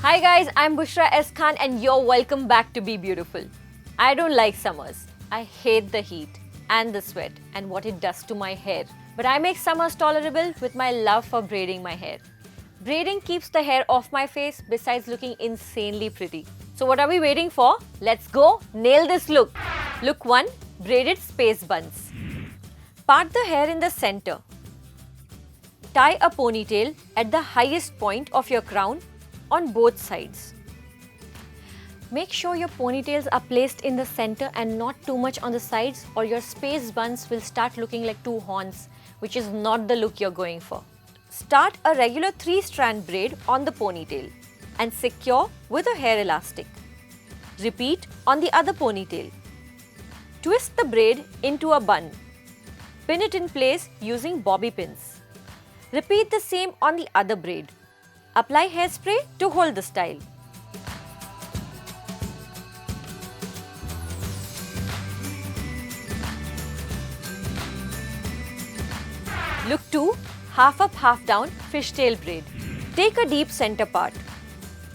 Hi guys, I'm Bushra S. Khan and you're welcome back to Be Beautiful. I don't like summers. I hate the heat and the sweat and what it does to my hair. But I make summers tolerable with my love for braiding my hair. Braiding keeps the hair off my face besides looking insanely pretty. So what are we waiting for? Let's go nail this look. Look 1. Braided space buns. Part the hair in the center. Tie a ponytail at the highest point of your crown on both sides. Make sure your ponytails are placed in the center and not too much on the sides, or your space buns will start looking like two horns, which is not the look you're going for. Start a regular 3-strand braid on the ponytail and secure with a hair elastic. Repeat on the other ponytail. Twist the braid into a bun. Pin it in place using bobby pins. Repeat the same on the other braid. Apply hairspray to hold the style. Look 2. Half up, half down fishtail braid. Take a deep center part.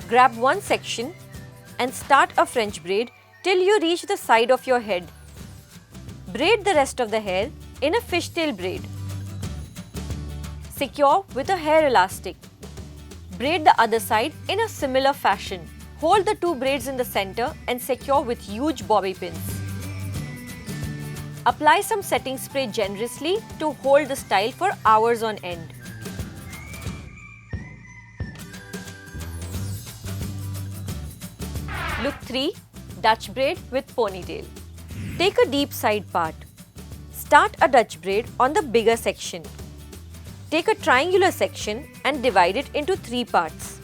Grab one section and start a French braid till you reach the side of your head. Braid the rest of the hair in a fishtail braid. Secure with a hair elastic. Braid the other side in a similar fashion. Hold the two braids in the center and secure with huge bobby pins. Apply some setting spray generously to hold the style for hours on end. Look 3. Dutch braid with ponytail. Take a deep side part. Start a Dutch braid on the bigger section. Take a triangular section and divide it into 3 parts.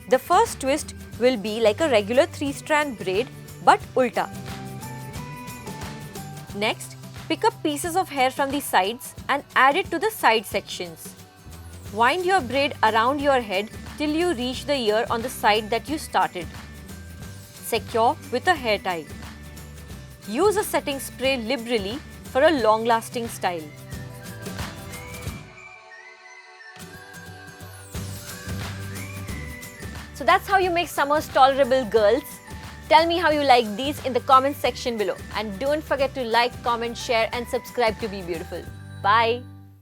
The first twist will be like a regular 3-strand braid but ulta. Next, pick up pieces of hair from the sides and add it to the side sections. Wind your braid around your head till you reach the ear on the side that you started. Secure with a hair tie. Use a setting spray liberally for a long-lasting style. So that's how you make summers tolerable, girls. Tell me how you like these in the comment section below. And don't forget to like, comment, share and subscribe to Be Beautiful. Bye.